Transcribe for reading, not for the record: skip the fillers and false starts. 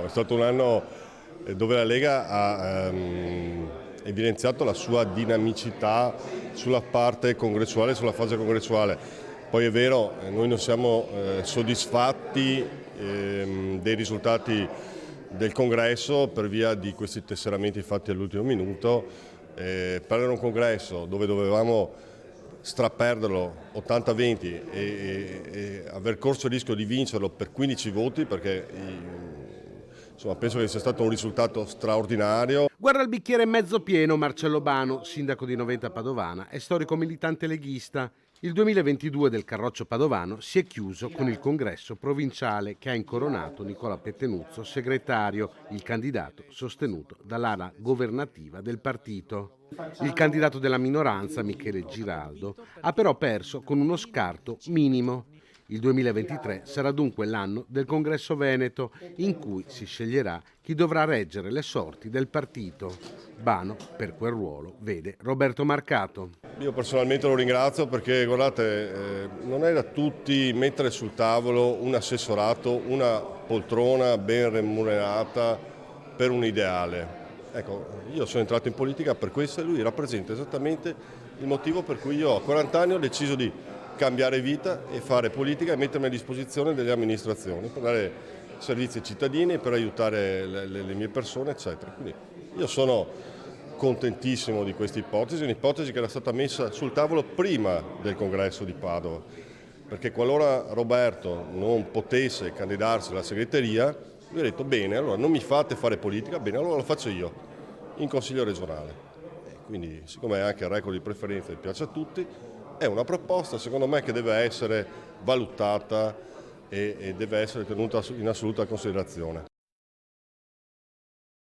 È stato un anno dove la Lega ha evidenziato la sua dinamicità sulla parte congressuale, sulla fase congressuale. Poi è vero, noi non siamo soddisfatti dei risultati del congresso per via di questi tesseramenti fatti all'ultimo minuto. Perdere un congresso dove dovevamo straperderlo 80-20 e aver corso il rischio di vincerlo per 15 voti, perché insomma, penso che sia stato un risultato straordinario. Guarda il bicchiere mezzo pieno Marcello Bano, sindaco di Noventa Padovana e storico militante leghista. Il 2022 del Carroccio Padovano si è chiuso con il congresso provinciale che ha incoronato Nicola Pettenuzzo segretario, il candidato sostenuto dall'ala governativa del partito. Il candidato della minoranza, Michele Giraldo, ha però perso con uno scarto minimo. Il 2023 sarà dunque l'anno del Congresso Veneto, in cui si sceglierà chi dovrà reggere le sorti del partito. Bano, per quel ruolo, vede Roberto Marcato. Io personalmente lo ringrazio perché, guardate, non è da tutti mettere sul tavolo un assessorato, una poltrona ben remunerata per un ideale. Ecco, io sono entrato in politica per questo e lui rappresenta esattamente il motivo per cui io a 40 anni ho deciso di cambiare vita e fare politica e mettermi a disposizione delle amministrazioni per dare servizi ai cittadini, per aiutare le mie persone, eccetera. Quindi io sono contentissimo di questa ipotesi, un'ipotesi che era stata messa sul tavolo prima del congresso di Padova, perché qualora Roberto non potesse candidarsi alla segreteria, lui ha detto bene, allora non mi fate fare politica, bene, allora lo faccio io, in consiglio regionale. Quindi, siccome anche il record di preferenza piace a tutti, è una proposta secondo me che deve essere valutata e deve essere tenuta in assoluta considerazione.